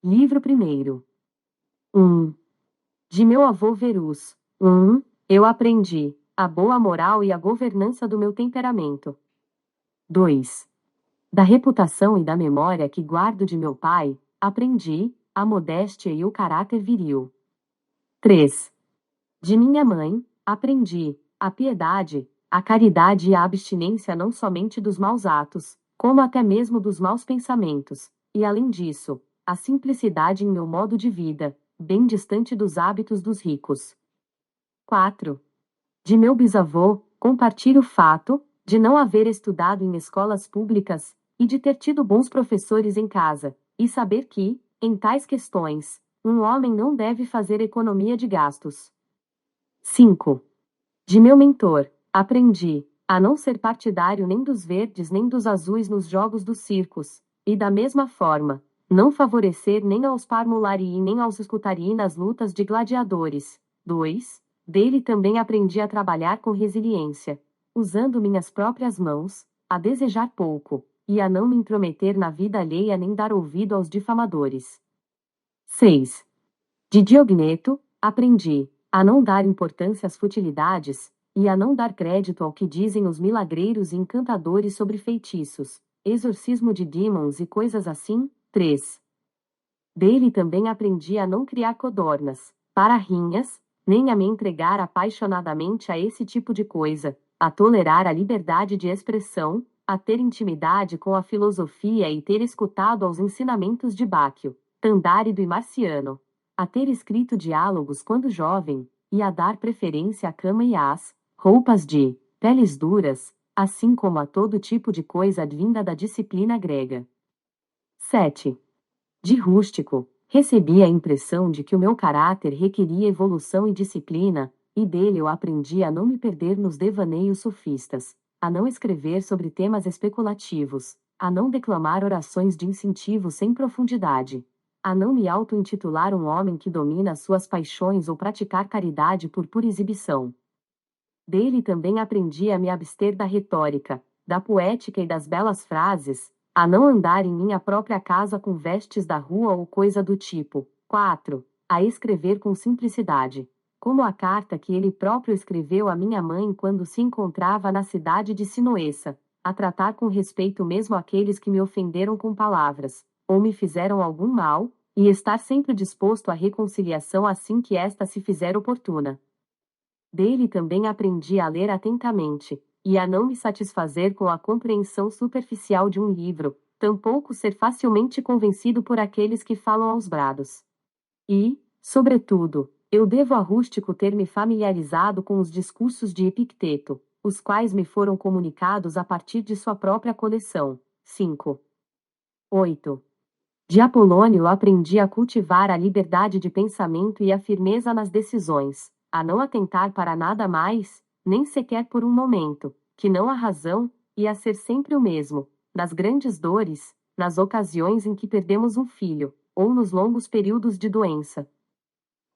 Livro primeiro. 1. De meu avô Verus. 1. Eu aprendi a boa moral e a governança do meu temperamento. 2. Da reputação e da memória que guardo de meu pai, aprendi a modéstia e o caráter viril. 3. De minha mãe, aprendi a piedade, a caridade e a abstinência não somente dos maus atos, como até mesmo dos maus pensamentos, e além disso, a simplicidade em meu modo de vida, bem distante dos hábitos dos ricos. 4. De meu bisavô, compartilho o fato de não haver estudado em escolas públicas e de ter tido bons professores em casa, e saber que, em tais questões, um homem não deve fazer economia de gastos. 5. De meu mentor, aprendi a não ser partidário nem dos verdes nem dos azuis nos jogos dos circos, e da mesma forma, não favorecer nem aos parmularii nem aos escutarii nas lutas de gladiadores. 2. Dele também aprendi a trabalhar com resiliência, usando minhas próprias mãos, a desejar pouco, e a não me intrometer na vida alheia nem dar ouvido aos difamadores. 6. De Diogneto, aprendi a não dar importância às futilidades, e a não dar crédito ao que dizem os milagreiros e encantadores sobre feitiços, exorcismo de demons e coisas assim. 3. Dele também aprendi a não criar codornas, pararrinhas, nem a me entregar apaixonadamente a esse tipo de coisa, a tolerar a liberdade de expressão, a ter intimidade com a filosofia e ter escutado aos ensinamentos de Báquio, Tandárido e Marciano, a ter escrito diálogos quando jovem, e a dar preferência à cama e às roupas de peles duras, assim como a todo tipo de coisa advinda da disciplina grega. 7. De rústico, recebi a impressão de que o meu caráter requeria evolução e disciplina, e dele eu aprendi a não me perder nos devaneios sofistas, a não escrever sobre temas especulativos, a não declamar orações de incentivo sem profundidade, a não me auto-intitular um homem que domina suas paixões ou praticar caridade por pura exibição. Dele também aprendi a me abster da retórica, da poética e das belas frases, a não andar em minha própria casa com vestes da rua ou coisa do tipo. 4. A escrever com simplicidade, como a carta que ele próprio escreveu à minha mãe quando se encontrava na cidade de Sinoessa, a tratar com respeito mesmo aqueles que me ofenderam com palavras, ou me fizeram algum mal, e estar sempre disposto à reconciliação assim que esta se fizer oportuna. Dele também aprendi a ler atentamente, e a não me satisfazer com a compreensão superficial de um livro, tampouco ser facilmente convencido por aqueles que falam aos brados. E, sobretudo, eu devo a Rústico ter me familiarizado com os discursos de Epicteto, os quais me foram comunicados a partir de sua própria coleção. 5. 8. De Apolônio aprendi a cultivar a liberdade de pensamento e a firmeza nas decisões, a não atentar para nada mais, nem sequer por um momento, que não a razão, e a ser sempre o mesmo, nas grandes dores, nas ocasiões em que perdemos um filho, ou nos longos períodos de doença.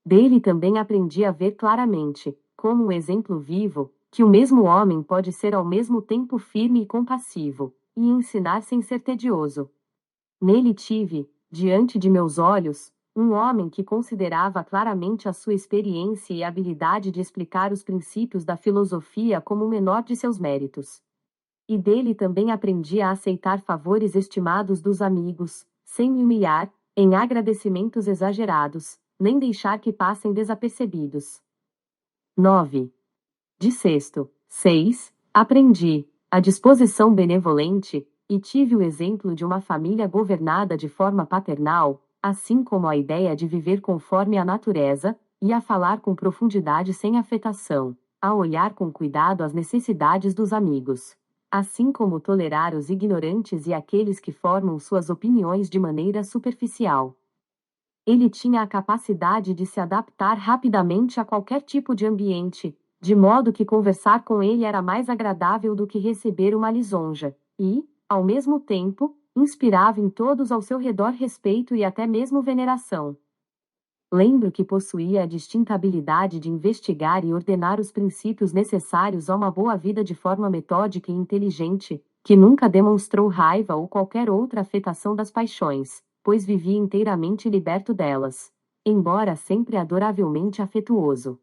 Dele também aprendi a ver claramente, como um exemplo vivo, que o mesmo homem pode ser ao mesmo tempo firme e compassivo, e ensinar sem ser tedioso. Nele tive, diante de meus olhos, um homem que considerava claramente a sua experiência e habilidade de explicar os princípios da filosofia como o menor de seus méritos. E dele também aprendi a aceitar favores estimados dos amigos, sem me humilhar, em agradecimentos exagerados, nem deixar que passem desapercebidos. 9. De sexto. 6. Aprendi a disposição benevolente, e tive o exemplo de uma família governada de forma paternal, assim como a ideia de viver conforme a natureza, e a falar com profundidade sem afetação, a olhar com cuidado as necessidades dos amigos, assim como tolerar os ignorantes e aqueles que formam suas opiniões de maneira superficial. Ele tinha a capacidade de se adaptar rapidamente a qualquer tipo de ambiente, de modo que conversar com ele era mais agradável do que receber uma lisonja, e, ao mesmo tempo, inspirava em todos ao seu redor respeito e até mesmo veneração. Lembro que possuía a distinta habilidade de investigar e ordenar os princípios necessários a uma boa vida de forma metódica e inteligente, que nunca demonstrou raiva ou qualquer outra afetação das paixões, pois vivia inteiramente liberto delas, embora sempre adoravelmente afetuoso.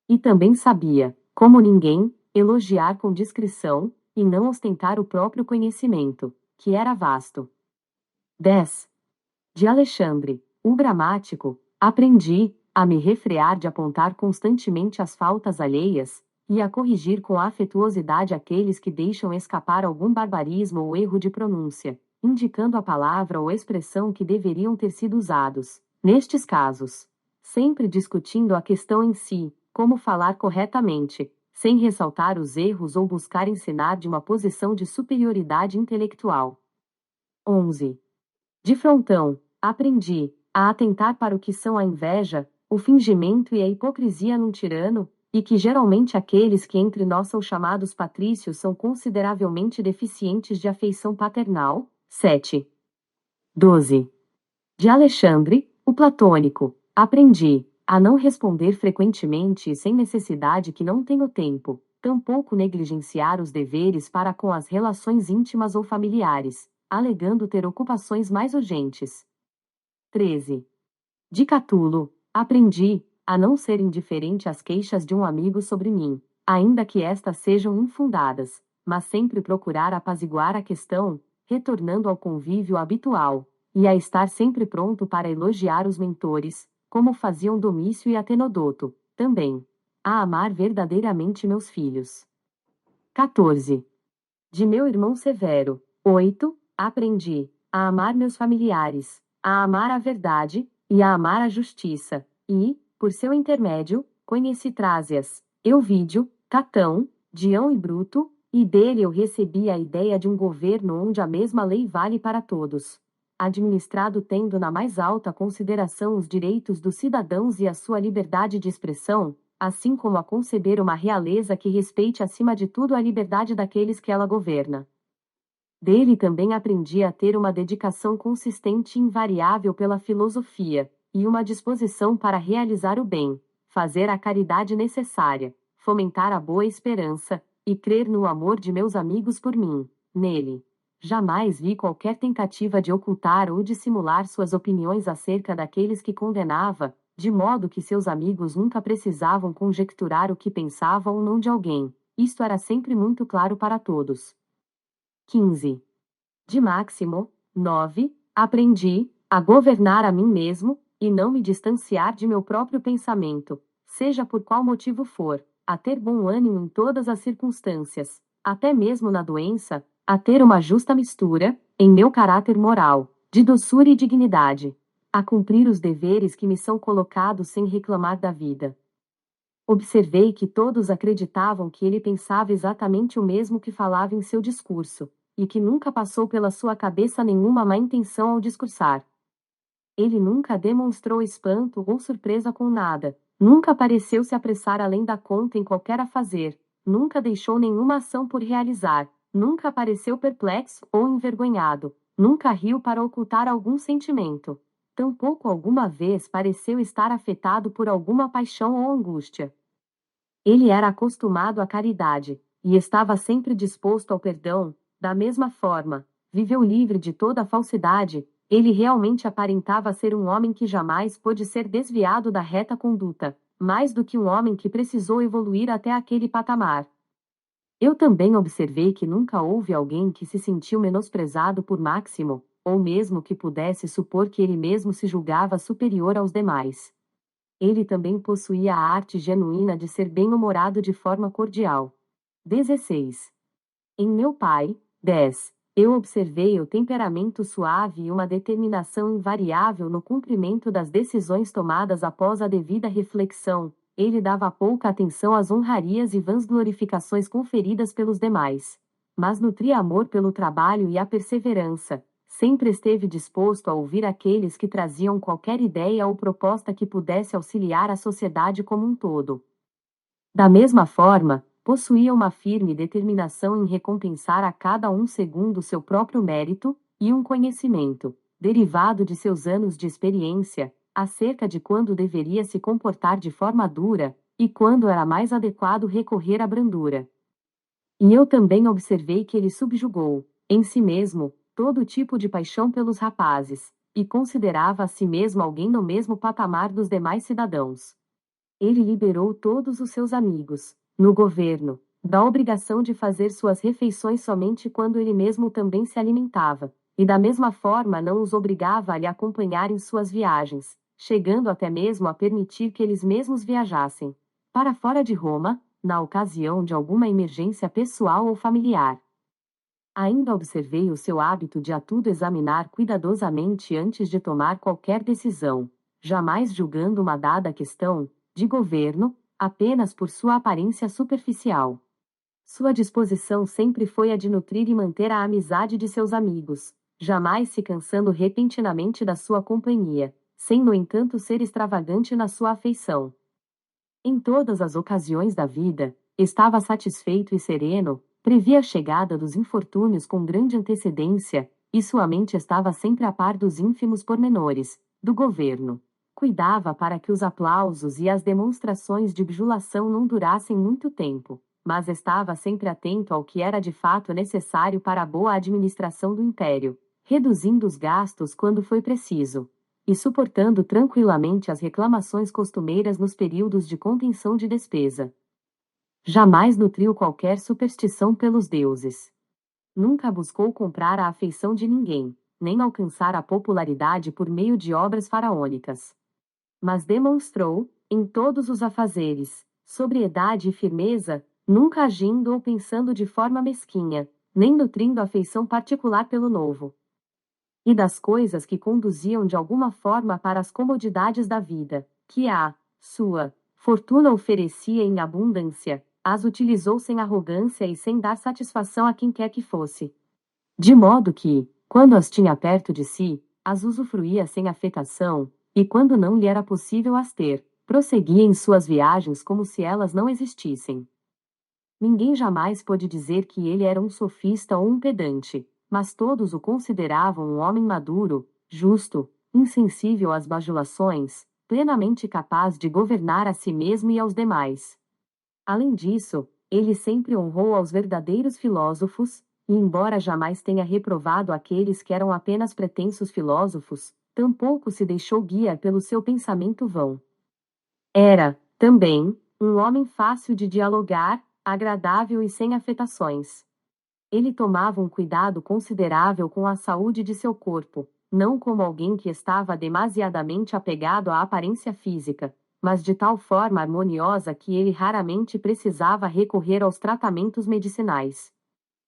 E também sabia, como ninguém, elogiar com discrição, e não ostentar o próprio conhecimento, que era vasto. 10. De Alexandre, o gramático, aprendi a me refrear de apontar constantemente as faltas alheias, e a corrigir com afetuosidade aqueles que deixam escapar algum barbarismo ou erro de pronúncia, indicando a palavra ou expressão que deveriam ter sido usados, nestes casos. Sempre discutindo a questão em si, como falar corretamente, sem ressaltar os erros ou buscar ensinar de uma posição de superioridade intelectual. 11. De frontão, aprendi a atentar para o que são a inveja, o fingimento e a hipocrisia num tirano, e que geralmente aqueles que entre nós são chamados patrícios são consideravelmente deficientes de afeição paternal. 7. 12. De Alexandre, o platônico, aprendi a não responder frequentemente e sem necessidade que não tenho tempo, tampouco negligenciar os deveres para com as relações íntimas ou familiares, alegando ter ocupações mais urgentes. 13. De Catulo, aprendi a não ser indiferente às queixas de um amigo sobre mim, ainda que estas sejam infundadas, mas sempre procurar apaziguar a questão, retornando ao convívio habitual, e a estar sempre pronto para elogiar os mentores, como faziam Domício e Atenódoto, também. A amar verdadeiramente meus filhos. 14. De meu irmão Severo. 8. Aprendi a amar meus familiares, a amar a verdade, e a amar a justiça, e, por seu intermédio, conheci Trásias, Euvídio, Catão, Dião e Bruto, e dele eu recebi a ideia de um governo onde a mesma lei vale para todos, administrado tendo na mais alta consideração os direitos dos cidadãos e a sua liberdade de expressão, assim como a conceber uma realeza que respeite acima de tudo a liberdade daqueles que ela governa. Dele também aprendi a ter uma dedicação consistente e invariável pela filosofia, e uma disposição para realizar o bem, fazer a caridade necessária, fomentar a boa esperança, e crer no amor de meus amigos por mim. Nele, jamais vi qualquer tentativa de ocultar ou dissimular suas opiniões acerca daqueles que condenava, de modo que seus amigos nunca precisavam conjecturar o que pensavam ou não de alguém. Isto era sempre muito claro para todos. 15. De Máximo. 9. Aprendi a governar a mim mesmo, e não me distanciar de meu próprio pensamento, seja por qual motivo for, a ter bom ânimo em todas as circunstâncias, até mesmo na doença, a ter uma justa mistura, em meu caráter moral, de doçura e dignidade, a cumprir os deveres que me são colocados sem reclamar da vida. Observei que todos acreditavam que ele pensava exatamente o mesmo que falava em seu discurso, e que nunca passou pela sua cabeça nenhuma má intenção ao discursar. Ele nunca demonstrou espanto ou surpresa com nada, nunca pareceu se apressar além da conta em qualquer a fazer, nunca deixou nenhuma ação por realizar, nunca pareceu perplexo ou envergonhado, nunca riu para ocultar algum sentimento. Tampouco alguma vez pareceu estar afetado por alguma paixão ou angústia. Ele era acostumado à caridade, e estava sempre disposto ao perdão. Da mesma forma, viveu livre de toda falsidade. Ele realmente aparentava ser um homem que jamais pôde ser desviado da reta conduta, mais do que um homem que precisou evoluir até aquele patamar. Eu também observei que nunca houve alguém que se sentiu menosprezado por Máximo, ou mesmo que pudesse supor que ele mesmo se julgava superior aos demais. Ele também possuía a arte genuína de ser bem-humorado de forma cordial. 16. Em meu pai. 10. Eu observei o temperamento suave e uma determinação invariável no cumprimento das decisões tomadas após a devida reflexão. Ele dava pouca atenção às honrarias e vãs glorificações conferidas pelos demais, mas nutria amor pelo trabalho e a perseverança. Sempre esteve disposto a ouvir aqueles que traziam qualquer ideia ou proposta que pudesse auxiliar a sociedade como um todo. Da mesma forma, possuía uma firme determinação em recompensar a cada um segundo seu próprio mérito, e um conhecimento, derivado de seus anos de experiência, acerca de quando deveria se comportar de forma dura, e quando era mais adequado recorrer à brandura. E eu também observei que ele subjugou, em si mesmo, todo tipo de paixão pelos rapazes, e considerava a si mesmo alguém no mesmo patamar dos demais cidadãos. Ele liberou todos os seus amigos, no governo, da obrigação de fazer suas refeições somente quando ele mesmo também se alimentava, e da mesma forma não os obrigava a lhe acompanhar em suas viagens, chegando até mesmo a permitir que eles mesmos viajassem para fora de Roma, na ocasião de alguma emergência pessoal ou familiar. Ainda observei o seu hábito de a tudo examinar cuidadosamente antes de tomar qualquer decisão, jamais julgando uma dada questão de governo apenas por sua aparência superficial. Sua disposição sempre foi a de nutrir e manter a amizade de seus amigos, jamais se cansando repentinamente da sua companhia, sem no entanto ser extravagante na sua afeição. Em todas as ocasiões da vida, estava satisfeito e sereno, previa a chegada dos infortúnios com grande antecedência, e sua mente estava sempre a par dos ínfimos pormenores do governo. Cuidava para que os aplausos e as demonstrações de bajulação não durassem muito tempo, mas estava sempre atento ao que era de fato necessário para a boa administração do império, reduzindo os gastos quando foi preciso e suportando tranquilamente as reclamações costumeiras nos períodos de contenção de despesa. Jamais nutriu qualquer superstição pelos deuses. Nunca buscou comprar a afeição de ninguém, nem alcançar a popularidade por meio de obras faraônicas. Mas demonstrou, em todos os afazeres, sobriedade e firmeza, nunca agindo ou pensando de forma mesquinha, nem nutrindo afeição particular pelo novo e das coisas que conduziam de alguma forma para as comodidades da vida, que a sua fortuna oferecia em abundância, as utilizou sem arrogância e sem dar satisfação a quem quer que fosse. De modo que, quando as tinha perto de si, as usufruía sem afetação, e quando não lhe era possível as ter, prosseguia em suas viagens como se elas não existissem. Ninguém jamais pôde dizer que ele era um sofista ou um pedante, mas todos o consideravam um homem maduro, justo, insensível às bajulações, plenamente capaz de governar a si mesmo e aos demais. Além disso, ele sempre honrou aos verdadeiros filósofos, e embora jamais tenha reprovado aqueles que eram apenas pretensos filósofos, tampouco se deixou guiar pelo seu pensamento vão. Era, também, um homem fácil de dialogar, agradável e sem afetações. Ele tomava um cuidado considerável com a saúde de seu corpo, não como alguém que estava demasiadamente apegado à aparência física, mas de tal forma harmoniosa que ele raramente precisava recorrer aos tratamentos medicinais.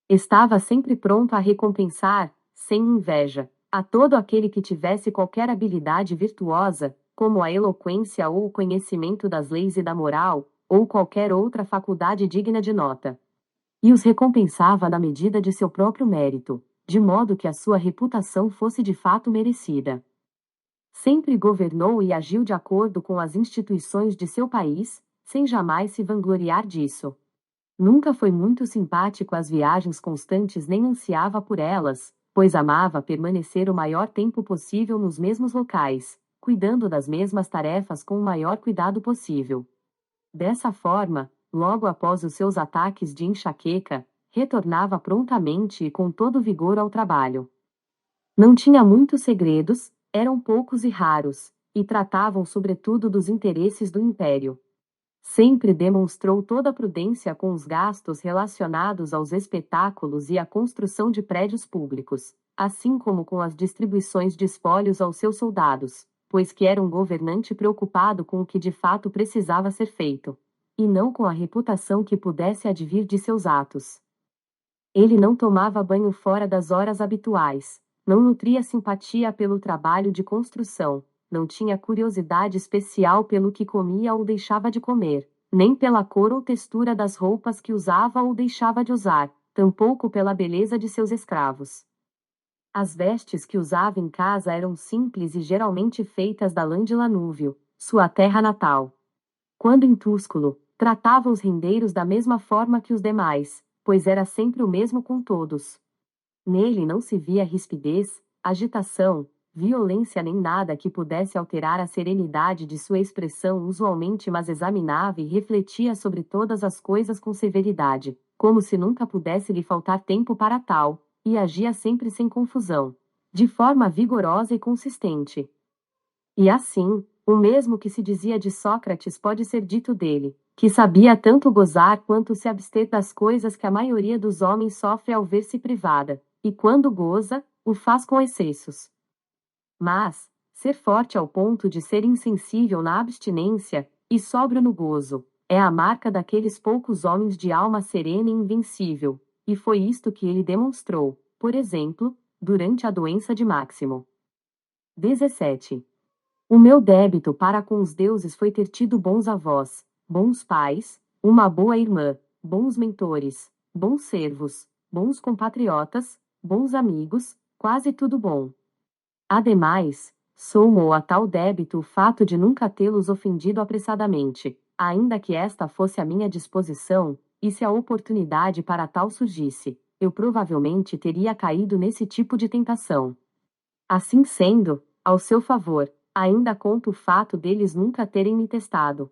Estava sempre pronto a recompensar, sem inveja, a todo aquele que tivesse qualquer habilidade virtuosa, como a eloquência ou o conhecimento das leis e da moral, ou qualquer outra faculdade digna de nota. E os recompensava na medida de seu próprio mérito, de modo que a sua reputação fosse de fato merecida. Sempre governou e agiu de acordo com as instituições de seu país, sem jamais se vangloriar disso. Nunca foi muito simpático às viagens constantes nem ansiava por elas, pois amava permanecer o maior tempo possível nos mesmos locais, cuidando das mesmas tarefas com o maior cuidado possível. Dessa forma, logo após os seus ataques de enxaqueca, retornava prontamente e com todo vigor ao trabalho. Não tinha muitos segredos, eram poucos e raros, e tratavam sobretudo dos interesses do império. Sempre demonstrou toda a prudência com os gastos relacionados aos espetáculos e à construção de prédios públicos, assim como com as distribuições de espólios aos seus soldados, pois que era um governante preocupado com o que de fato precisava ser feito, e não com a reputação que pudesse advir de seus atos. Ele não tomava banho fora das horas habituais, não nutria simpatia pelo trabalho de construção, não tinha curiosidade especial pelo que comia ou deixava de comer, nem pela cor ou textura das roupas que usava ou deixava de usar, tampouco pela beleza de seus escravos. As vestes que usava em casa eram simples e geralmente feitas da lã de Lanúvio, sua terra natal. Quando em Túsculo, tratava os rendeiros da mesma forma que os demais, pois era sempre o mesmo com todos. Nele não se via rispidez, agitação, violência nem nada que pudesse alterar a serenidade de sua expressão usualmente, mas examinava e refletia sobre todas as coisas com severidade, como se nunca pudesse lhe faltar tempo para tal, e agia sempre sem confusão. de forma vigorosa e consistente. E assim, o mesmo que se dizia de Sócrates pode ser dito dele, que sabia tanto gozar quanto se abster das coisas que a maioria dos homens sofre ao ver-se privada, e quando goza, o faz com excessos. Mas, ser forte ao ponto de ser insensível na abstinência, e sóbrio no gozo, é a marca daqueles poucos homens de alma serena e invencível, e foi isto que ele demonstrou, por exemplo, durante a doença de Máximo. 17. O meu débito para com os deuses foi ter tido bons avós, bons pais, uma boa irmã, bons mentores, bons servos, bons compatriotas, bons amigos, quase tudo bom. Ademais, somou a tal débito o fato de nunca tê-los ofendido apressadamente, ainda que esta fosse a minha disposição, e se a oportunidade para tal surgisse, eu provavelmente teria caído nesse tipo de tentação. Assim sendo, ao seu favor, ainda conto o fato deles nunca terem me testado.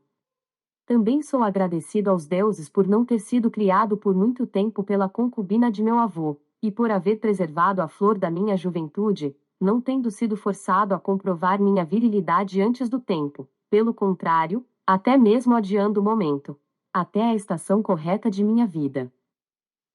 Também sou agradecido aos deuses por não ter sido criado por muito tempo pela concubina de meu avô, e por haver preservado a flor da minha juventude, não tendo sido forçado a comprovar minha virilidade antes do tempo, pelo contrário, até mesmo adiando o momento, até a estação correta de minha vida.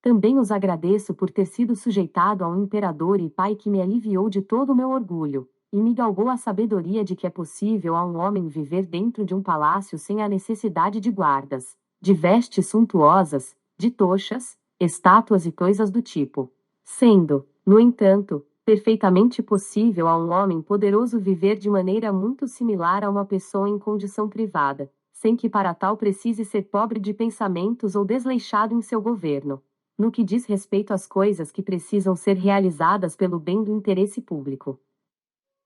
Também os agradeço por ter sido sujeitado a um imperador e pai que me aliviou de todo o meu orgulho, e me galgou a sabedoria de que é possível a um homem viver dentro de um palácio sem a necessidade de guardas, de vestes suntuosas, de tochas, estátuas e coisas do tipo. Sendo, no entanto, perfeitamente possível a um homem poderoso viver de maneira muito similar a uma pessoa em condição privada, sem que para tal precise ser pobre de pensamentos ou desleixado em seu governo. No que diz respeito às coisas que precisam ser realizadas pelo bem do interesse público.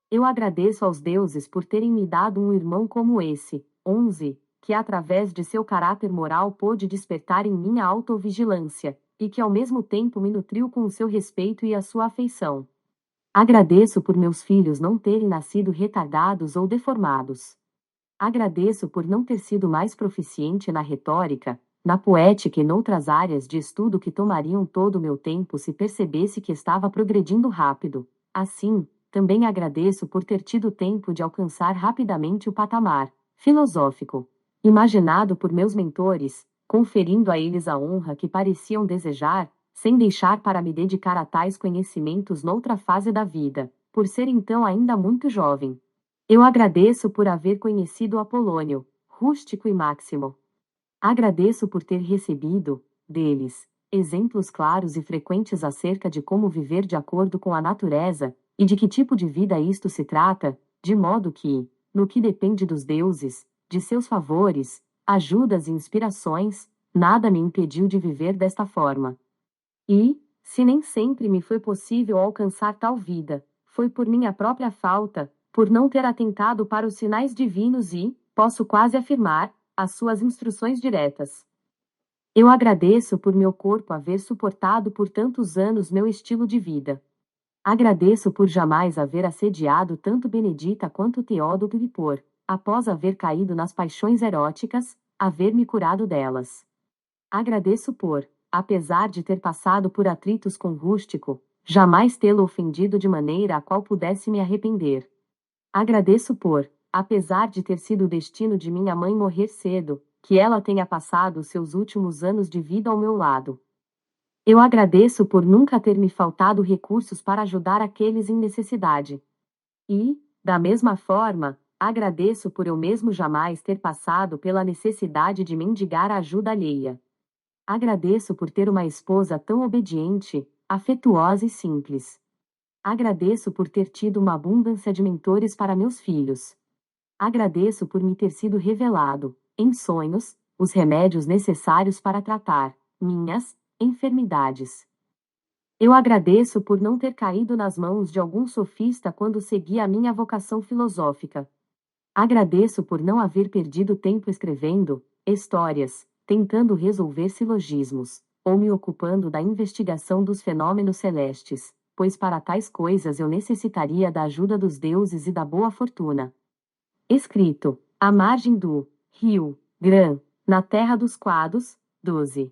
Eu agradeço aos deuses por terem me dado um irmão como esse, 11, que através de seu caráter moral pôde despertar em mim a autovigilância, e que ao mesmo tempo me nutriu com o seu respeito e a sua afeição. Agradeço por meus filhos não terem nascido retardados ou deformados. Agradeço por não ter sido mais proficiente na retórica, na poética e noutras áreas de estudo que tomariam todo o meu tempo se percebesse que estava progredindo rápido. Assim, também agradeço por ter tido tempo de alcançar rapidamente o patamar filosófico imaginado por meus mentores, conferindo a eles a honra que pareciam desejar, sem deixar para me dedicar a tais conhecimentos noutra fase da vida, por ser então ainda muito jovem. Eu agradeço por haver conhecido Apolônio, Rústico e Máximo. Agradeço por ter recebido, deles, exemplos claros e frequentes acerca de como viver de acordo com a natureza, e de que tipo de vida isto se trata, de modo que, no que depende dos deuses, de seus favores, ajudas e inspirações, nada me impediu de viver desta forma. E, se nem sempre me foi possível alcançar tal vida, foi por minha própria falta, por não ter atentado para os sinais divinos e, posso quase afirmar, as suas instruções diretas. Eu agradeço por meu corpo haver suportado por tantos anos meu estilo de vida. Agradeço por jamais haver assediado tanto Benedita quanto Teódoto e por, após haver caído nas paixões eróticas, haver me curado delas. Agradeço por, apesar de ter passado por atritos com Rústico, jamais tê-lo ofendido de maneira a qual pudesse me arrepender. Agradeço por, apesar de ter sido o destino de minha mãe morrer cedo, que ela tenha passado os seus últimos anos de vida ao meu lado. Eu agradeço por nunca ter me faltado recursos para ajudar aqueles em necessidade. E, da mesma forma, agradeço por eu mesmo jamais ter passado pela necessidade de mendigar a ajuda alheia. Agradeço por ter uma esposa tão obediente, afetuosa e simples. Agradeço por ter tido uma abundância de mentores para meus filhos. Agradeço por me ter sido revelado, em sonhos, os remédios necessários para tratar minhas enfermidades. Eu agradeço por não ter caído nas mãos de algum sofista quando segui a minha vocação filosófica. Agradeço por não haver perdido tempo escrevendo histórias, tentando resolver silogismos, ou me ocupando da investigação dos fenômenos celestes, pois para tais coisas eu necessitaria da ajuda dos deuses e da boa fortuna. Escrito, à margem do rio Gran, na terra dos Quados, 12.